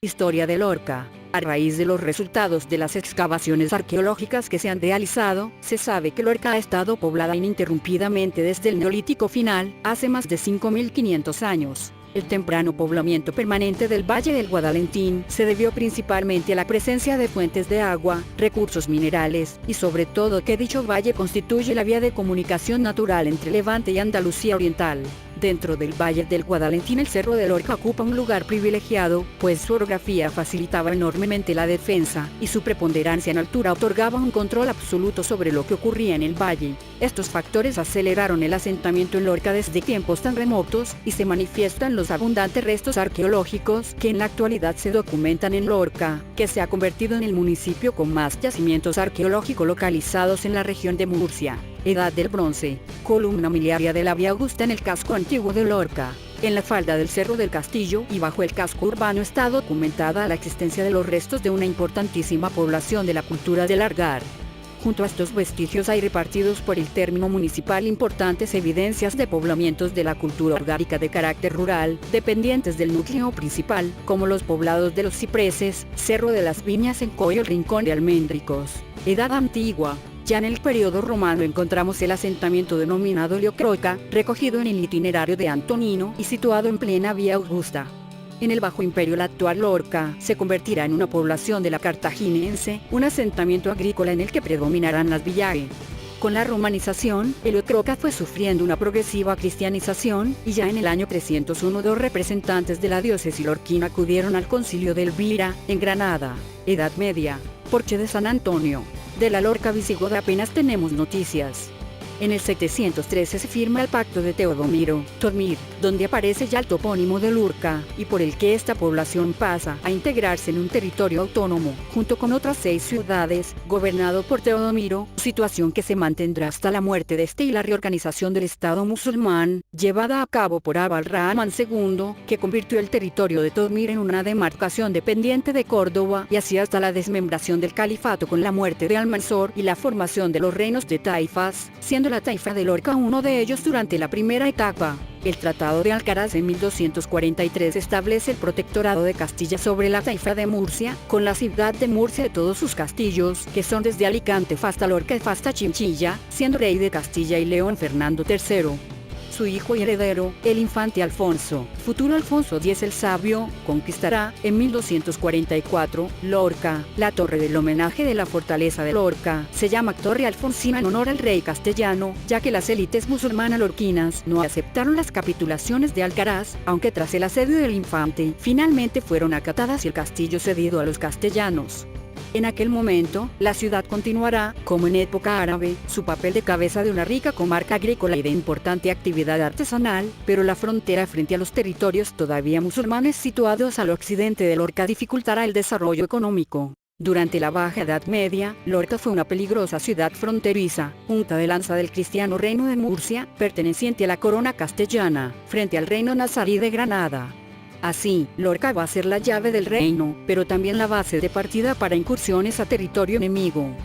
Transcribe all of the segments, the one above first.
Historia de Lorca. A raíz de los resultados de las excavaciones arqueológicas que se han realizado, se sabe que Lorca ha estado poblada ininterrumpidamente desde el Neolítico final, hace más de 5.500 años. El temprano poblamiento permanente del Valle del Guadalentín se debió principalmente a la presencia de fuentes de agua, recursos minerales, y sobre todo que dicho valle constituye la vía de comunicación natural entre Levante y Andalucía Oriental. Dentro del Valle del Guadalentín el Cerro de Lorca ocupa un lugar privilegiado, pues su orografía facilitaba enormemente la defensa, y su preponderancia en altura otorgaba un control absoluto sobre lo que ocurría en el valle. Estos factores aceleraron el asentamiento en Lorca desde tiempos tan remotos, y se manifiestan los abundantes restos arqueológicos que en la actualidad se documentan en Lorca, que se ha convertido en el municipio con más yacimientos arqueológicos localizados en la región de Murcia. Edad del Bronce. Columna miliaria de la Vía Augusta en el casco antiguo de Lorca. En la falda del Cerro del Castillo y bajo el casco urbano está documentada la existencia de los restos de una importantísima población de la cultura del Argar. Junto a estos vestigios hay repartidos por el término municipal importantes evidencias de poblamientos de la cultura orgárica de carácter rural, dependientes del núcleo principal, como los poblados de los Cipreses, Cerro de las Viñas en Coyo, el Rincón de Almendricos. Edad antigua. Ya en el periodo romano encontramos el asentamiento denominado Leocroca, recogido en el itinerario de Antonino y situado en plena Vía Augusta. En el Bajo Imperio la actual Lorca se convertirá en una población de la cartaginense, un asentamiento agrícola en el que predominarán las villae. Con la romanización, el Leocroca fue sufriendo una progresiva cristianización, y ya en el año 301 dos representantes de la diócesis lorquina acudieron al concilio de Elvira, en Granada. Edad Media. Porche de San Antonio. De la Lorca visigoda apenas tenemos noticias. En el 713 se firma el pacto de Teodomiro, Tormir, donde aparece ya el topónimo de Lurca, y por el que esta población pasa a integrarse en un territorio autónomo, junto con otras 6 ciudades, gobernado por Teodomiro, situación que se mantendrá hasta la muerte de este y la reorganización del Estado musulmán, llevada a cabo por Abd-al-Rahman II, que convirtió el territorio de Tormir en una demarcación dependiente de Córdoba, y así hasta la desmembración del califato con la muerte de Almanzor y la formación de los reinos de taifas, siendo la taifa de Lorca uno de ellos durante la primera etapa. El Tratado de Alcaraz en 1243 establece el protectorado de Castilla sobre la taifa de Murcia, con la ciudad de Murcia y todos sus castillos, que son desde Alicante hasta Lorca y hasta Chinchilla, siendo rey de Castilla y León Fernando III. Su hijo y heredero, el infante Alfonso, futuro Alfonso X el Sabio, conquistará, en 1244, Lorca. La torre del homenaje de la fortaleza de Lorca se llama Torre Alfonsina en honor al rey castellano, ya que las élites musulmanas lorquinas no aceptaron las capitulaciones de Alcaraz, aunque tras el asedio del infante, finalmente fueron acatadas y el castillo cedido a los castellanos. En aquel momento, la ciudad continuará, como en época árabe, su papel de cabeza de una rica comarca agrícola y de importante actividad artesanal, pero la frontera frente a los territorios todavía musulmanes situados al occidente de Lorca dificultará el desarrollo económico. Durante la Baja Edad Media, Lorca fue una peligrosa ciudad fronteriza, punta de lanza del cristiano reino de Murcia, perteneciente a la corona castellana, frente al reino nazarí de Granada. Así, Lorca va a ser la llave del reino, pero también la base de partida para incursiones a territorio enemigo.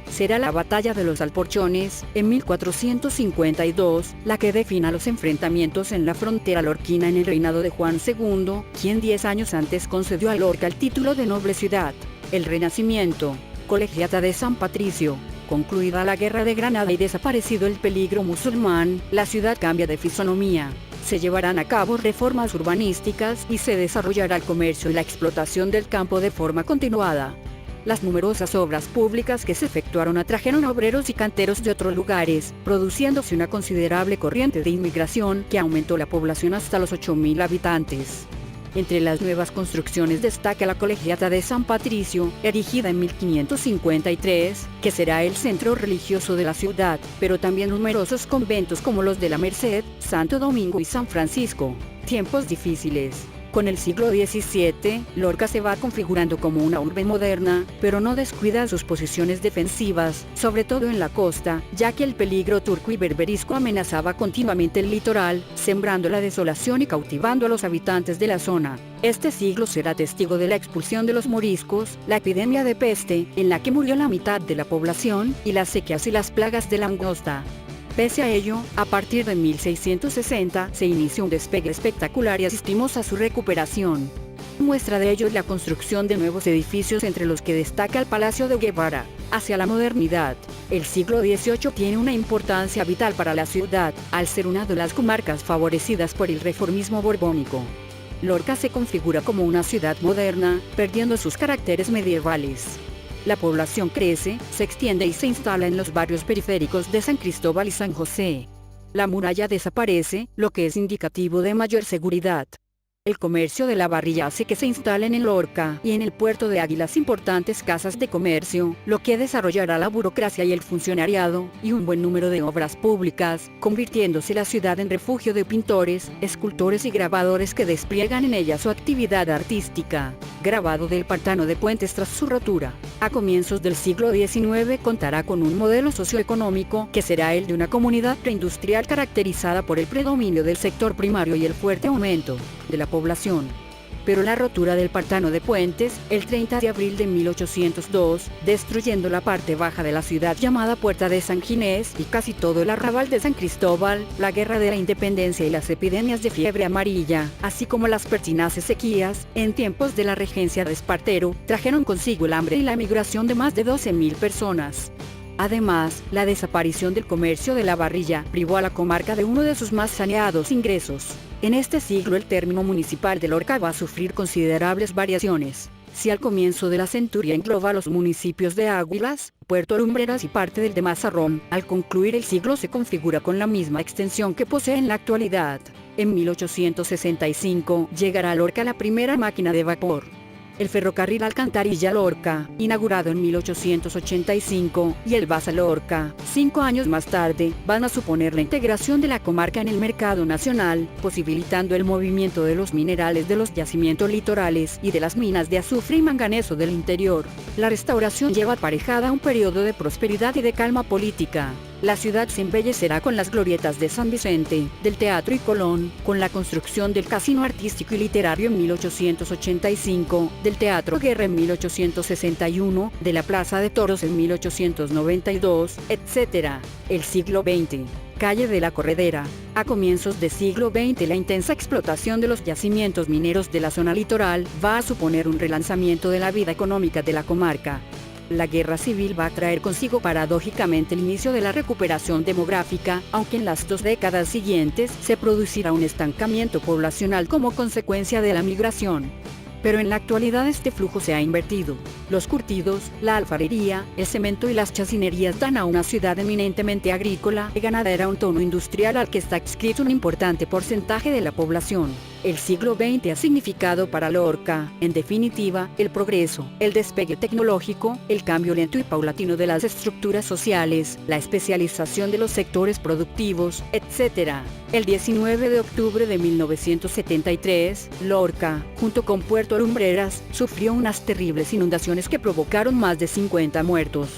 Será la batalla de los Alporchones, en 1452, la que defina los enfrentamientos en la frontera lorquina en el reinado de Juan II, quien 10 años antes concedió a Lorca el título de noble ciudad. El Renacimiento. Colegiata de San Patricio. Concluida la Guerra de Granada y desaparecido el peligro musulmán, la ciudad cambia de fisonomía. Se llevarán a cabo reformas urbanísticas y se desarrollará el comercio y la explotación del campo de forma continuada. Las numerosas obras públicas que se efectuaron atrajeron obreros y canteros de otros lugares, produciéndose una considerable corriente de inmigración que aumentó la población hasta los 8.000 habitantes. Entre las nuevas construcciones destaca la Colegiata de San Patricio, erigida en 1553, que será el centro religioso de la ciudad, pero también numerosos conventos como los de la Merced, Santo Domingo y San Francisco. Tiempos difíciles. Con el siglo XVII, Lorca se va configurando como una urbe moderna, pero no descuida sus posiciones defensivas, sobre todo en la costa, ya que el peligro turco y berberisco amenazaba continuamente el litoral, sembrando la desolación y cautivando a los habitantes de la zona. Este siglo será testigo de la expulsión de los moriscos, la epidemia de peste, en la que murió la mitad de la población, y las sequías y las plagas de langosta. Pese a ello, a partir de 1660 se inició un despegue espectacular y asistimos a su recuperación. Muestra de ello es la construcción de nuevos edificios, entre los que destaca el Palacio de Guevara. Hacia la modernidad, el siglo XVIII tiene una importancia vital para la ciudad, al ser una de las comarcas favorecidas por el reformismo borbónico. Lorca se configura como una ciudad moderna, perdiendo sus caracteres medievales. La población crece, se extiende y se instala en los barrios periféricos de San Cristóbal y San José. La muralla desaparece, lo que es indicativo de mayor seguridad. El comercio de la Barrilla hace que se instalen en Lorca y en el puerto de Águilas importantes casas de comercio, lo que desarrollará la burocracia y el funcionariado, y un buen número de obras públicas, convirtiéndose la ciudad en refugio de pintores, escultores y grabadores que despliegan en ella su actividad artística. Grabado del Pantano de Puentes tras su rotura. A comienzos del siglo XIX contará con un modelo socioeconómico que será el de una comunidad preindustrial caracterizada por el predominio del sector primario y el fuerte aumento de la población. Pero la rotura del Pantano de Puentes, el 30 de abril de 1802, destruyendo la parte baja de la ciudad llamada Puerta de San Ginés y casi todo el arrabal de San Cristóbal, la Guerra de la Independencia y las epidemias de fiebre amarilla, así como las pertinaces sequías, en tiempos de la regencia de Espartero, trajeron consigo el hambre y la emigración de más de 12.000 personas. Además, la desaparición del comercio de la Barrilla privó a la comarca de uno de sus más saneados ingresos. En este siglo el término municipal de Lorca va a sufrir considerables variaciones. Si al comienzo de la centuria engloba los municipios de Águilas, Puerto Lumbreras y parte del de Mazarrón, al concluir el siglo se configura con la misma extensión que posee en la actualidad. En 1865 llegará a Lorca la primera máquina de vapor. El ferrocarril Alcantarilla-Lorca, inaugurado en 1885, y el Baza-Lorca, 5 años más tarde, van a suponer la integración de la comarca en el mercado nacional, posibilitando el movimiento de los minerales de los yacimientos litorales y de las minas de azufre y manganeso del interior. La restauración lleva aparejada un periodo de prosperidad y de calma política. La ciudad se embellecerá con las glorietas de San Vicente, del Teatro y Colón, con la construcción del Casino Artístico y Literario en 1885, del Teatro Guerra en 1861, de la Plaza de Toros en 1892, etc. El siglo XX. Calle de la Corredera. A comienzos del siglo XX la intensa explotación de los yacimientos mineros de la zona litoral va a suponer un relanzamiento de la vida económica de la comarca. La guerra civil va a traer consigo paradójicamente el inicio de la recuperación demográfica, aunque en las 2 décadas siguientes se producirá un estancamiento poblacional como consecuencia de la migración. Pero en la actualidad este flujo se ha invertido. Los curtidos, la alfarería, el cemento y las chacinerías dan a una ciudad eminentemente agrícola y ganadera un tono industrial al que está adscrito un importante porcentaje de la población. El siglo XX ha significado para Lorca, en definitiva, el progreso, el despegue tecnológico, el cambio lento y paulatino de las estructuras sociales, la especialización de los sectores productivos, etc. El 19 de octubre de 1973, Lorca, junto con Puerto Lumbreras, sufrió unas terribles inundaciones que provocaron más de 50 muertos.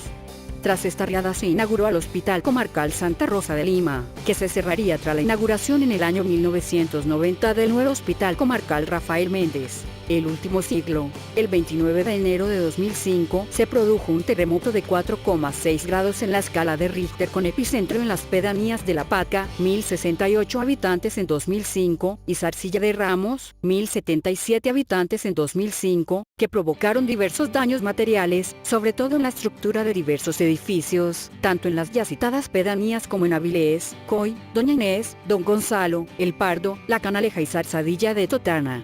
Tras esta riada se inauguró el Hospital Comarcal Santa Rosa de Lima, que se cerraría tras la inauguración en el año 1990 del nuevo Hospital Comarcal Rafael Méndez. El último siglo. El 29 de enero de 2005 se produjo un terremoto de 4,6 grados en la escala de Richter con epicentro en las pedanías de La Paca, 1068 habitantes en 2005, y Zarcilla de Ramos, 1077 habitantes en 2005, que provocaron diversos daños materiales, sobre todo en la estructura de diversos edificios, tanto en las ya citadas pedanías como en Avilés, Coy, Doña Inés, Don Gonzalo, El Pardo, La Canaleja y Zarzadilla de Totana.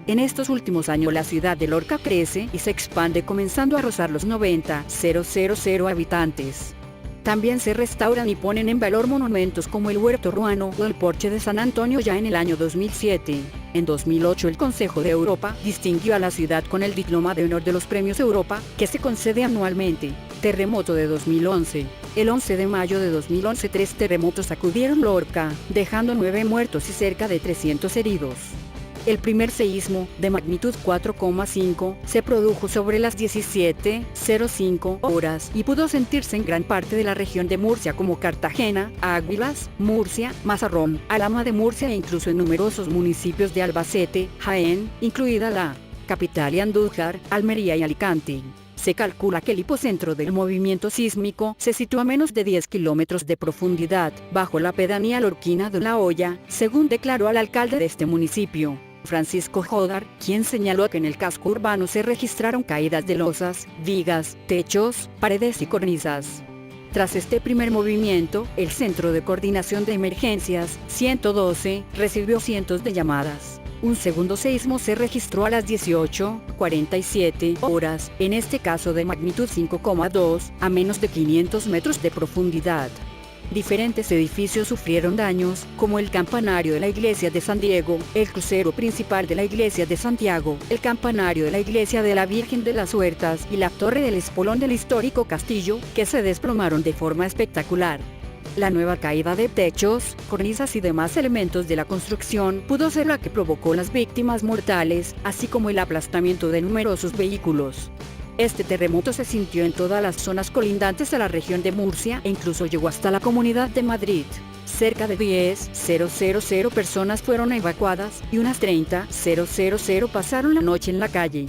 En estos últimos años la ciudad de Lorca crece y se expande comenzando a rozar los 90.000 habitantes. También se restauran y ponen en valor monumentos como el Huerto Ruano o el Porche de San Antonio ya en el año 2007. En 2008 el Consejo de Europa distinguió a la ciudad con el diploma de honor de los Premios Europa, que se concede anualmente. Terremoto de 2011. El 11 de mayo de 2011 3 terremotos sacudieron Lorca, dejando 9 muertos y cerca de 300 heridos. El primer seísmo, de magnitud 4,5, se produjo sobre las 17:05 horas y pudo sentirse en gran parte de la región de Murcia como Cartagena, Águilas, Murcia, Mazarrón, Alhama de Murcia e incluso en numerosos municipios de Albacete, Jaén, incluida la capital y Andújar, Almería y Alicante. Se calcula que el hipocentro del movimiento sísmico se sitúa a menos de 10 kilómetros de profundidad, bajo la pedanía lorquina de La Hoya, según declaró el alcalde de este municipio. Francisco Jodar, quien señaló que en el casco urbano se registraron caídas de losas, vigas, techos, paredes y cornisas. Tras este primer movimiento, el Centro de Coordinación de Emergencias, 112, recibió cientos de llamadas. Un segundo seísmo se registró a las 18:47 horas, en este caso de magnitud 5,2, a menos de 500 metros de profundidad. Diferentes edificios sufrieron daños, como el campanario de la iglesia de San Diego, el crucero principal de la iglesia de Santiago, el campanario de la iglesia de la Virgen de las Huertas y la torre del espolón del histórico castillo, que se desplomaron de forma espectacular. La nueva caída de techos, cornisas y demás elementos de la construcción pudo ser la que provocó las víctimas mortales, así como el aplastamiento de numerosos vehículos. Este terremoto se sintió en todas las zonas colindantes a la región de Murcia e incluso llegó hasta la Comunidad de Madrid. Cerca de 10.000 personas fueron evacuadas y unas 30.000 pasaron la noche en la calle.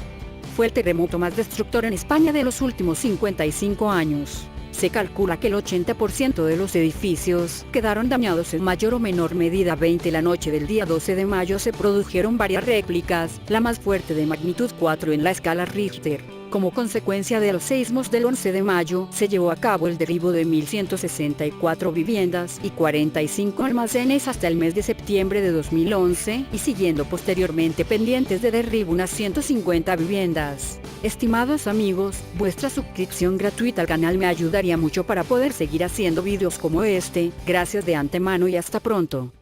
Fue el terremoto más destructor en España de los últimos 55 años. Se calcula que el 80% de los edificios quedaron dañados en mayor o menor medida. La noche del día 12 de mayo se produjeron varias réplicas, la más fuerte de magnitud 4 en la escala Richter. Como consecuencia de los seísmos del 11 de mayo, se llevó a cabo el derribo de 1.164 viviendas y 45 almacenes hasta el mes de septiembre de 2011, y siguiendo posteriormente pendientes de derribo unas 150 viviendas. Estimados amigos, vuestra suscripción gratuita al canal me ayudaría mucho para poder seguir haciendo vídeos como este. Gracias de antemano y hasta pronto.